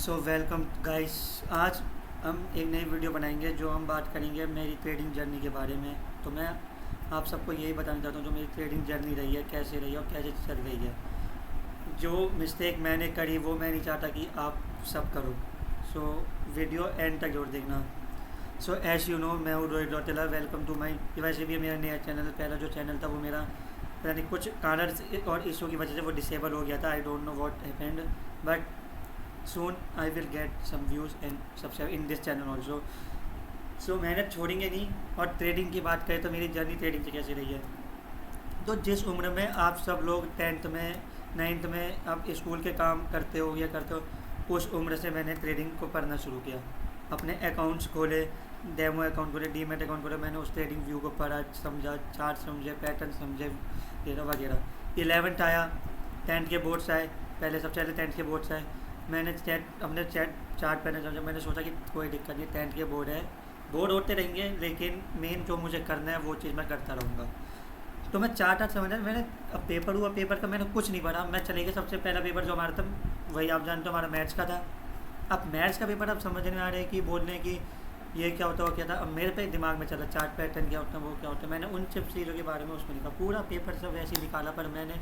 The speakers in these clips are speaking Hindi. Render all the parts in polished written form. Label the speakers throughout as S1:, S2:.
S1: So welcome guys. आज हम एक नई वीडियो बनाएंगे जो हम बात करेंगे मेरी ट्रेडिंग जर्नी के बारे में। तो मैं आप सबको यही बताना चाहता हूँ जो मेरी ट्रेडिंग जर्नी रही है, कैसे रही है और कैसे चल रही है। जो मिस्टेक मैंने करी वो मैं नहीं चाहता कि आप सब करो। सो वीडियो एंड तक जरूर देखना। सो एज यू नो, मैं हूँ Rohit Rautela. Welcome to my, वैसे भी मेरा नया चैनल, पहला जो चैनल था वो मेरा पता नहीं कुछ कारण और इशू की वजह से वो डिसेबल हो गया था। आई don't know what happened, but soon I will get some views and subscribe in this channel also. So मेहनत छोड़ेंगे नहीं। और ट्रेडिंग की बात करें तो मेरी जर्नी ट्रेडिंग से कैसे रही है। तो जिस उम्र में आप सब लोग 10th में 9th में आप स्कूल के काम करते हो या करते हो, उस उम्र से मैंने ट्रेडिंग को पढ़ना शुरू किया। अपने अकाउंट्स खोले, डेमो अकाउंट खोले, डीमेट अकाउंट खोले, मैंने उस ट्रेडिंग व्यू को पढ़ा, समझा, चार्ट समझे, पैटर्न समझे वगैरह वगैरह। 11th आया, 10th के बोर्ड्स आए। पहले सबसे पहले 10th के बोर्ड्स आए। मैंने अपने चार्ट पहले समझा। मैंने सोचा कि कोई दिक्कत नहीं, 10th के बोर्ड है, बोर्ड होते रहेंगे, लेकिन मेन जो मुझे करना है वो चीज़ मैं करता रहूँगा। तो मैं चार्ट समझा। मैंने अब पेपर हुआ, पेपर का मैंने कुछ नहीं पढ़ा। मैं चले गया, सबसे पहला पेपर जो हमारा था वही आप जानते हो, हमारा मैथ्स का था। अब मैथ्स का पेपर अब समझ में आ रहा है कि बोलने की ये क्या होता है, वो क्या था। अब मेरे पे दिमाग में चला चार्ट पैटर्न क्या होता है, वो क्या होता है। मैंने उन सब चीज़ों के बारे में उसमें लिखा, पूरा पेपर सब वैसे ही निकाला। पर मैंने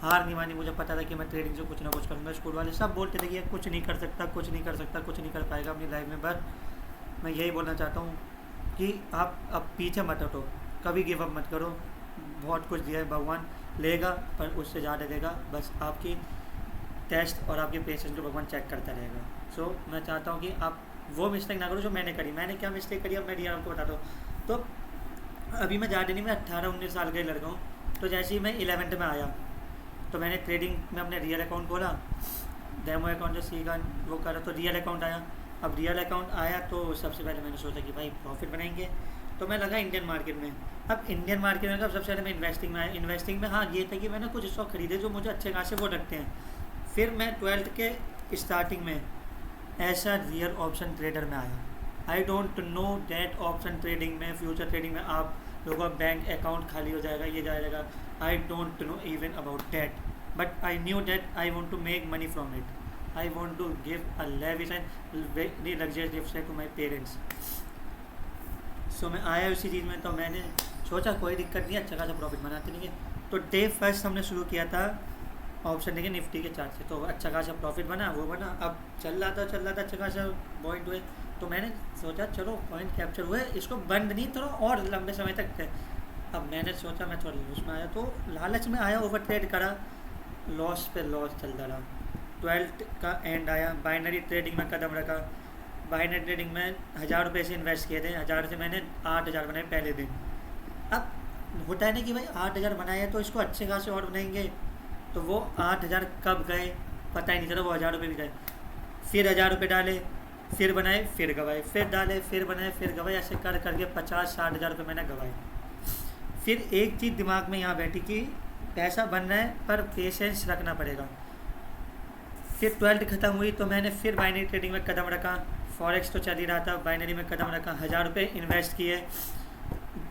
S1: हार नहीं मानी। मुझे पता था कि मैं ट्रेडिंग से कुछ ना कुछ करूँगा। स्कूल वाले सब बोलते थे कि ये कुछ नहीं कर सकता, कुछ नहीं कर सकता, कुछ नहीं कर पाएगा अपनी लाइफ में। बट मैं यही बोलना चाहता हूँ कि आप अब पीछे मत हटो, कभी गिव अप मत करो। बहुत कुछ दिया है भगवान, लेगा पर उससे ज़्यादा देगा। बस आपकी टेस्ट और आपके पेशेंस को भगवान चेक करता रहेगा। सो मैं चाहता हूँ कि आप वो मिस्टेक ना करो जो मैंने करी। मैंने क्या मिस्टेक करी अब मैं रियल आपको बताता हूँ। तो अभी मैं ज़्यादा नहीं, मैं 18-19 साल का ही लड़का हूँ। तो जैसे ही मैं 11th में आया तो मैंने ट्रेडिंग में अपने रियल अकाउंट खोला, डेमो अकाउंट जो सीखा वो करा, तो रियल अकाउंट आया। अब रियल अकाउंट आया तो सबसे पहले मैंने सोचा कि भाई प्रॉफिट बनाएंगे, तो मैं लगा इंडियन मार्केट में। अब इंडियन मार्केट में सबसे पहले मैं इन्वेस्टिंग में आया। इन्वेस्टिंग में हाँ ये था कि मैंने कुछ स्टॉक खरीदे जो मुझे अच्छे खासे वो लगते हैं। फिर मैं 12th के स्टार्टिंग में ऐसा रियल ऑप्शन ट्रेडर में आया। आई don't know that option trading में, फ्यूचर ट्रेडिंग में आप लोगों का बैंक अकाउंट खाली हो जाएगा, ये जाएगा। I don't know even about that, but I knew that I want to make money from it. I want to give a lavish and very luxurious gift to my parents. So मैं आया उसी चीज़ में। तो मैंने सोचा कोई दिक्कत नहीं, अच्छा खासा प्रॉफिट बनाते नहीं है। तो डे फर्स्ट हमने शुरू किया था ऑप्शन देखिए निफ्टी के चार्ट से, तो अच्छा खासा प्रॉफिट बना, वो बना। अब चल रहा था अच्छा खासा पॉइंट हुए। तो मैंने सोचा चलो पॉइंट कैप्चर हुए, इसको बंद नहीं, थोड़ा और लंबे समय तक है। अब मैंने सोचा मैं थोड़ा उसमें आया, तो लालच में आया, ओवर ट्रेड करा, लॉस पे लॉस चलता रहा। 12th का एंड आया, बाइनरी ट्रेडिंग में कदम रखा। बाइनरी ट्रेडिंग में 1000 रुपये से इन्वेस्ट किए थे, 1000 से मैंने 8000 बनाए पहले दिन। अब होता है ना कि भाई 8000 बनाए तो इसको अच्छे खासे और बनाएंगे। तो वो 8000 कब गए पता ही नहीं चला, वो 1000 रुपये भी गए। फिर 1000 रुपये डाले, फिर बनाए, फिर गवाए, फिर डाले, फिर बनाए, फिर गवाए। ऐसे कर करके 50-60 हज़ार रुपये मैंने गवाए। फिर एक चीज़ दिमाग में यहाँ बैठी कि पैसा बनना है पर पेशेंस रखना पड़ेगा। फिर 12th ख़त्म हुई तो मैंने फिर बाइनरी ट्रेडिंग में कदम रखा। फॉरेक्स तो चल ही रहा था, बाइनरी में कदम रखा, 1000 रुपये इन्वेस्ट किए।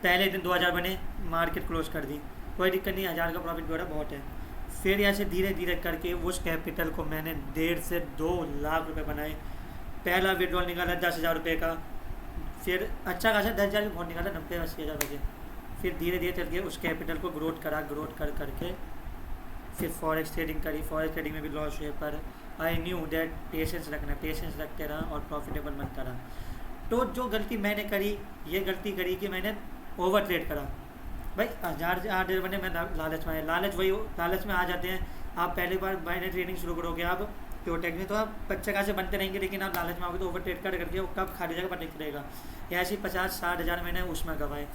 S1: पहले दिन 2000 बने, मार्केट क्लोज कर दी, कोई दिक्कत नहीं, 1000 का प्रॉफिट जोड़ा बहुत है। फिर ऐसे धीरे धीरे करके उस कैपिटल को मैंने 1.5 से 2 लाख रुपए बनाए। पहला विड्रॉल निकाला 10,000 रुपये का, फिर अच्छा खासा 10,000 बहुत निकाला, 90-80 हज़ार बचे। फिर धीरे धीरे चल के उस कैपिटल को ग्रोथ करा, ग्रोथ कर करके फिर फॉरेक्स ट्रेडिंग करी। फॉरेक्स ट्रेडिंग में भी लॉस हुए, पर आई न्यू डैट पेशेंस रखना, पेशेंस रखते रहा और प्रॉफिटेबल बनता रहा। तो जो गलती मैंने करी, ये गलती करी कि मैंने ओवर ट्रेड करा। भाई 1000 से 8,000 बने, मैं लालच में आया। लालच में आ जाते हैं। आप पहली बार बाइनरी ट्रेडिंग शुरू करोगे आप प्योटेक में, तो आप अच्छे खासे बनते रहेंगे, लेकिन आप लालच में आओगे तो ओवर ट्रेड कर करके वो कब खाली जगह पता नहीं चलेगा। ऐसे ही 50-60 हज़ार मैंने उसमें गवाए,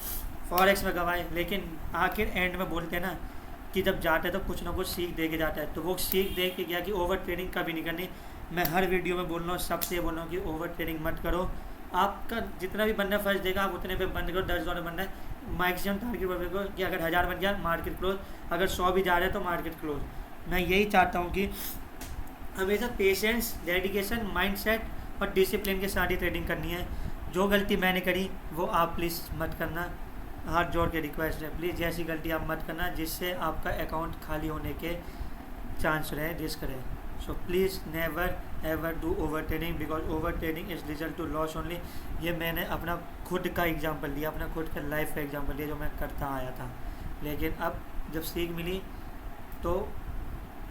S1: फॉरेक्स में गवाए। लेकिन आखिर एंड में बोलते हैं ना कि जब जाता है तो कुछ ना कुछ सीख दे के जाता है। तो वो सीख दे के गया कि ओवर ट्रेडिंग कभी नहीं करनी। मैं हर वीडियो में बोल रहा हूँ, सबसे बोल रहा हूँ कि ओवर ट्रेडिंग मत करो। आपका जितना भी बनना फर्स्ट देगा आप उतने पे बंद करो। 10 डॉलर बनना है मैक्सिमम टारगेट पर को, कि अगर 1000 बन गया मार्केट क्लोज, अगर 100 भी जा रहा है तो मार्केट क्लोज। मैं यही चाहता हूँ कि हमेशा पेशेंस, डेडिकेशन, माइंडसेट और डिसिप्लिन के साथ ही ट्रेडिंग करनी है। जो गलती मैंने करी वो आप प्लीज़ मत करना, हाथ जोड़ के रिक्वेस्ट है, प्लीज़ जैसी गलती आप मत करना जिससे आपका अकाउंट खाली होने के चांस रहे, रिस्क रहे। So please never ever do over trading because over trading is result to loss only. ये मैंने अपना खुद का एग्जांपल लिया, अपना खुद का लाइफ का एग्जांपल लिया जो मैं करता आया था। लेकिन अब जब सीख मिली तो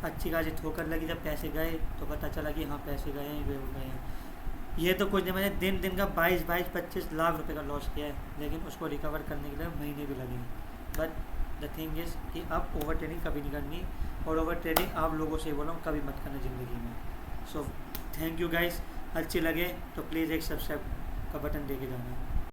S1: अच्छी खासी ठोकर लगी, जब पैसे गए तो पता चला कि हाँ पैसे गए हैं, वे हो गए हैं। ये तो कुछ नहीं, मैंने दिन का 22-25 लाख रुपए का लॉस किया है, लेकिन उसको रिकवर करने के लिए महीने भी लगे। बट द थिंग इज़ कि आप ओवर ट्रेडिंग कभी नहीं करनी, और ओवर ट्रेडिंग आप लोगों से बोलो कभी मत करना ज़िंदगी में। सो थैंक यू गाइस, अच्छी लगे तो प्लीज़ एक सब्सक्राइब का बटन दे के जाना।